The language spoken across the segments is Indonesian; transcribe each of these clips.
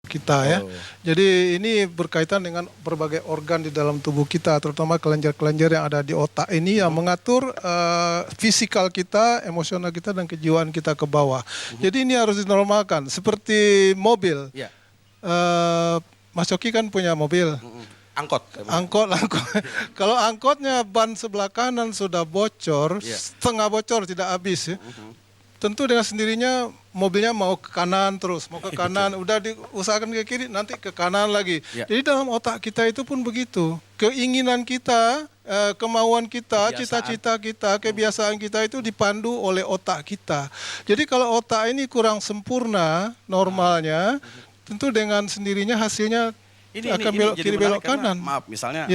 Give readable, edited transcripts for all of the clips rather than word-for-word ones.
kita ya. Jadi ini berkaitan dengan berbagai organ di dalam tubuh kita, terutama kelenjar-kelenjar yang ada di otak ini yang mengatur fisikal kita, emosional kita, dan kejiwaan kita ke bawah. Jadi ini harus dinormalkan. Seperti mobil. Ya. Mas Coki kan punya mobil. Angkot. Angkot. Kalau angkotnya ban sebelah kanan sudah bocor, setengah bocor tidak habis ya. Tentu dengan sendirinya mobilnya mau ke kanan terus, mau ke kanan, udah diusahakan ke kiri, nanti ke kanan lagi. Jadi dalam otak kita itu pun begitu. Keinginan kita, kemauan kita, cita-cita kita, kebiasaan kita itu dipandu oleh otak kita. Jadi kalau otak ini kurang sempurna normalnya, tentu dengan sendirinya hasilnya akan belok kiri belok kanan. Maaf, misalnya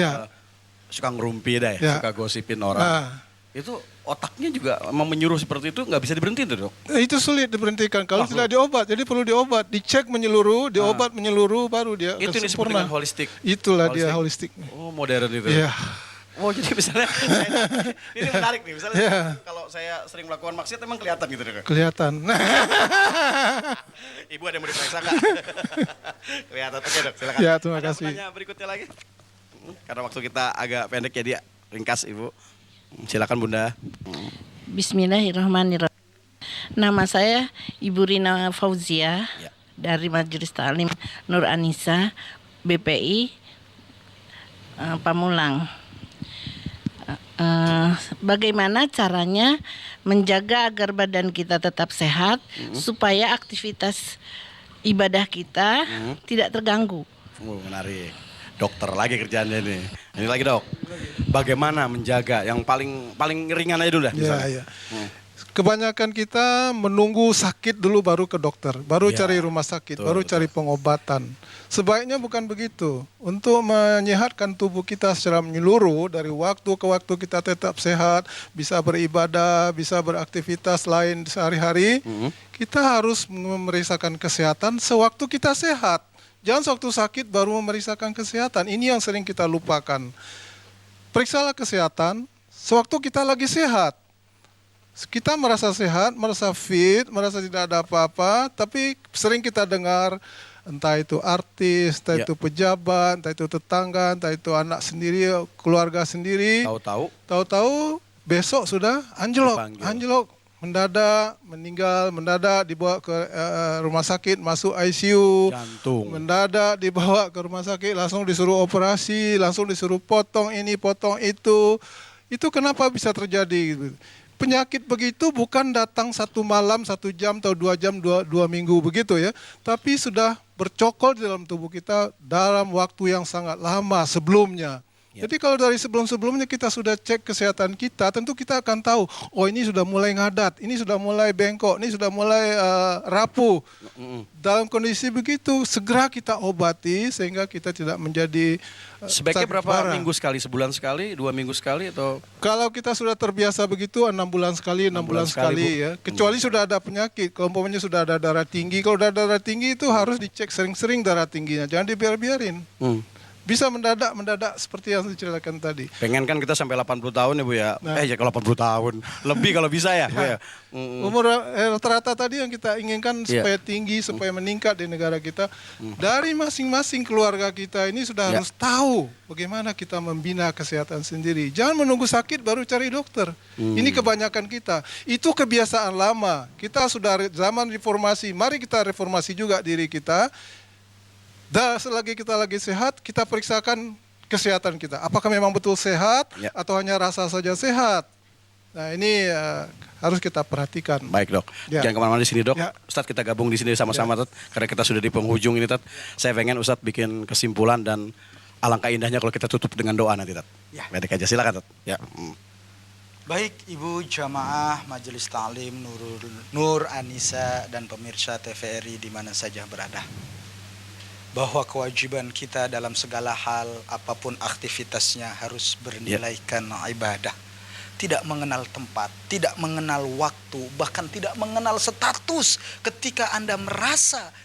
suka ngerumpi dah Ya. suka gosipin orang. Itu otaknya juga memang menyuruh seperti itu, nggak bisa diberhentiin tuh, Dok? Itu sulit diberhentikan kalau tidak diobat. Jadi perlu diobat, dicek menyeluruh, diobat menyeluruh, baru dia Itu akan disebut sempurna. dengan holistik. Itulah dia holistik. Oh, modern itu. Iya. Oh, jadi misalnya ini menarik nih, misalnya kalau saya sering melakukan maksiat emang kelihatan gitu, Dok? Kelihatan. Ibu ada yang mau diperiksa nggak? Kelihatan. Oke, Dok, silakan. Ya, terima Ada kasih. pertanyaan berikutnya lagi? Karena waktu kita agak pendek ya, dia ringkas, Ibu. Silakan, Bunda. Bismillahirrahmanirrahim. Nama saya Ibu Rina Fauzia dari Majelis Ta'lim Nur Anisa BPI Pamulang. Bagaimana caranya menjaga agar badan kita tetap sehat supaya aktivitas ibadah kita tidak terganggu? Menarik. Dokter lagi kerjaannya ini. Ini lagi, Dok. Bagaimana menjaga yang paling ringan aja dulu dah. Ya. Kebanyakan kita menunggu sakit dulu baru ke dokter, baru cari rumah sakit, baru cari pengobatan. Sebaiknya bukan begitu. Untuk menyehatkan tubuh kita secara menyeluruh, dari waktu ke waktu kita tetap sehat, bisa beribadah, bisa beraktivitas lain sehari-hari, kita harus memeriksakan kesehatan sewaktu kita sehat. Jangan sewaktu sakit baru memeriksakan kesehatan. Ini yang sering kita lupakan. Periksalah kesehatan sewaktu kita lagi sehat. Kita merasa sehat, merasa fit, merasa tidak ada apa-apa, tapi sering kita dengar entah itu artis, entah itu pejabat, entah itu tetangga, entah itu anak sendiri, keluarga sendiri. Tahu-tahu besok sudah anjlok, mendadak meninggal, mendadak dibawa ke rumah sakit, masuk ICU, jantung, mendadak dibawa ke rumah sakit, langsung disuruh operasi, langsung disuruh potong ini, potong itu. Itu kenapa bisa terjadi? Penyakit begitu bukan datang satu malam, 1 jam atau 2 jam, 2 minggu begitu ya, tapi sudah bercokol di dalam tubuh kita dalam waktu yang sangat lama sebelumnya. Jadi kalau dari sebelum-sebelumnya kita sudah cek kesehatan kita, tentu kita akan tahu, oh ini sudah mulai ngadat, ini sudah mulai bengkok, ini sudah mulai rapuh. Dalam kondisi begitu, segera kita obati sehingga kita tidak menjadi sebaiknya berapa parah. minggu sekali? Sebulan sekali? 2 minggu sekali? Atau kalau kita sudah terbiasa begitu 6 bulan sekali, 6 bulan sekali ya. Kecuali sudah ada penyakit, kalau umpamanya sudah ada darah tinggi. Kalau udah darah tinggi itu harus dicek sering-sering darah tingginya, jangan dibiarin. Bisa mendadak seperti yang saya ceritakan tadi. Pengen kan kita sampai 80 tahun ya, Bu ya. Ya kalau 80 tahun. Lebih kalau bisa ya, Bu ya. Umur rata-rata tadi yang kita inginkan supaya tinggi, supaya meningkat di negara kita. Dari masing-masing keluarga kita ini sudah harus tahu bagaimana kita membina kesehatan sendiri. Jangan menunggu sakit baru cari dokter. Ini kebanyakan kita. Itu kebiasaan lama. Kita sudah zaman reformasi. Mari kita reformasi juga diri kita. Selagi kita lagi sehat, kita periksakan kesehatan kita. Apakah memang betul sehat atau hanya rasa saja sehat? Nah ini harus kita perhatikan. Baik, Dok. Jangan kemana-mana di sini, Dok. Ustadz, kita gabung di sini sama-sama, karena kita sudah di penghujung ini, Tat. Saya pengen Ustadz bikin kesimpulan dan alangkah indahnya kalau kita tutup dengan doa nanti, Tat. Pendek aja, silakan, Tat. Baik, Ibu Jamaah Majelis Ta'lim Nur Anisa dan pemirsa TVRI di mana saja berada, bahwa kewajiban kita dalam segala hal, apapun aktivitasnya harus bernilaikan ibadah. Tidak mengenal tempat, tidak mengenal waktu, bahkan tidak mengenal status. Ketika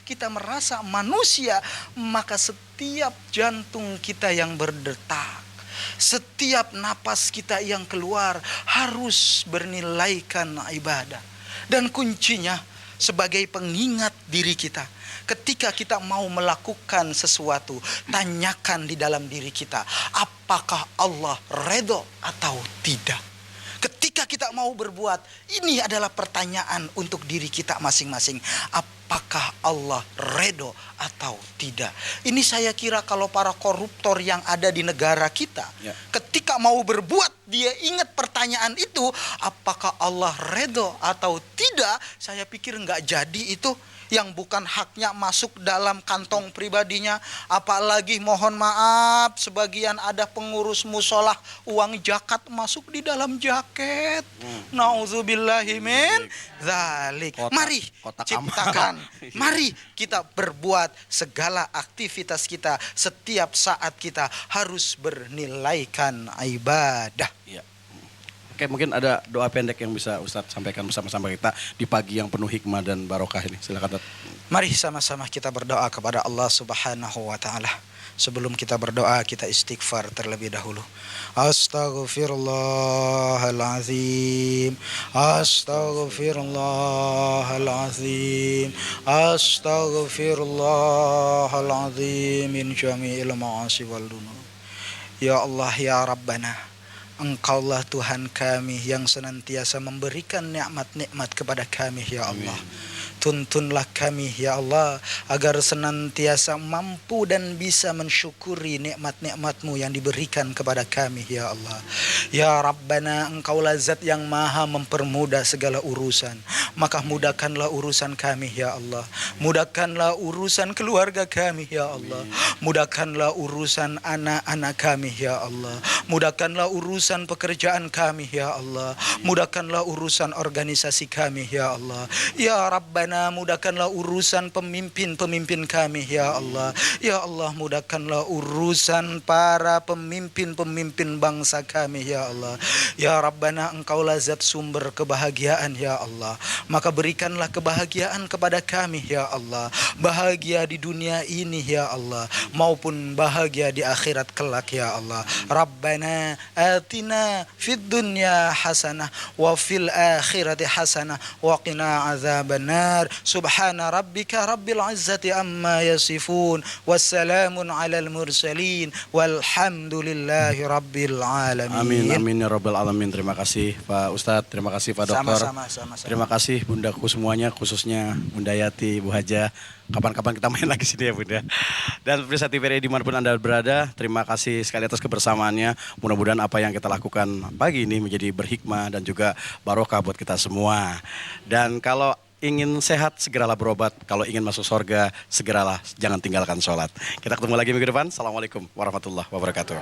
kita merasa manusia, maka setiap jantung kita yang berdetak, setiap napas kita yang keluar harus bernilaikan ibadah. Dan kuncinya sebagai pengingat diri kita. ketika kita mau melakukan sesuatu, tanyakan di dalam diri kita, apakah Allah redho atau tidak? Ketika kita mau berbuat, ini adalah pertanyaan untuk diri kita masing-masing. Apakah Allah redho atau tidak? Ini saya kira kalau para koruptor yang ada di negara kita, ketika mau berbuat, dia ingat pertanyaan itu, apakah Allah redho atau tidak? Saya pikir nggak jadi itu. Yang bukan haknya masuk dalam kantong pribadinya. Apalagi mohon maaf, sebagian ada pengurus musolah uang zakat masuk di dalam jaket. Nauzubillahi min dzalik. Mari ciptakan, mari kita berbuat segala aktivitas kita setiap saat kita harus bernilaikan ibadah. Ya. Oke, mungkin ada doa pendek yang bisa Ustadz sampaikan bersama-sama kita di pagi yang penuh hikmah dan barokah ini. Silakan, Ustadz. Mari sama-sama kita berdoa kepada Allah Subhanahu wa taala. Sebelum kita berdoa, kita istighfar terlebih dahulu. Astaghfirullahalazim. Astaghfirullahalazim. Astaghfirullahalazim min jami'il ma'asi wal dunub. Ya Allah, ya Rabbana, Engkaulah Tuhan kami yang senantiasa memberikan nikmat-nikmat kepada kami, ya Allah. Tuntunlah kami, ya Allah, agar senantiasa mampu dan bisa mensyukuri nikmat-nikmat-Mu yang diberikan kepada kami, ya Allah. Ya Rabbana, Engkaulah Zat yang maha mempermudah segala urusan. Maka mudahkanlah urusan kami, ya Allah. Mudahkanlah urusan keluarga kami, ya Allah. Mudahkanlah urusan anak-anak kami, ya Allah. Mudahkanlah urusan pekerjaan kami, ya Allah. Mudahkanlah urusan organisasi kami, ya Allah. Ya Rabbana, mudahkanlah urusan pemimpin-pemimpin kami, ya Allah. Ya Allah, mudahkanlah urusan para pemimpin-pemimpin bangsa kami, ya Allah. Ya Rabbana, Engkaulah Zat sumber kebahagiaan, ya Allah. Maka berikanlah kebahagiaan kepada kami, ya Allah. Bahagia di dunia ini, ya Allah, maupun bahagia di akhirat kelak, ya Allah. Rabbana atina fid dunya hasanah wa fil akhirati hasanah wa qina azabannar. Subhana rabbika rabbil izzati amma yasifun. Wassalamun alal mursalin. Walhamdulillahi rabbil alamin. Amin, amin ya rabbal alamin. Terima kasih Pak Ustadz, terima kasih Pak Dokter. Sama-sama. Terima kasih bundaku semuanya, khususnya Bunda Yati, Bu Haja. Kapan-kapan kita main lagi sini ya Bunda. Dan pemirsa TVRI dimanapun Anda berada, terima kasih sekali atas kebersamaannya. Mudah-mudahan apa yang kita lakukan pagi ini menjadi berhikmah dan juga barokah buat kita semua. Dan kalau ingin sehat, segeralah berobat. Kalau ingin masuk surga, segeralah jangan tinggalkan sholat. Kita ketemu lagi minggu depan. Assalamualaikum warahmatullahi wabarakatuh.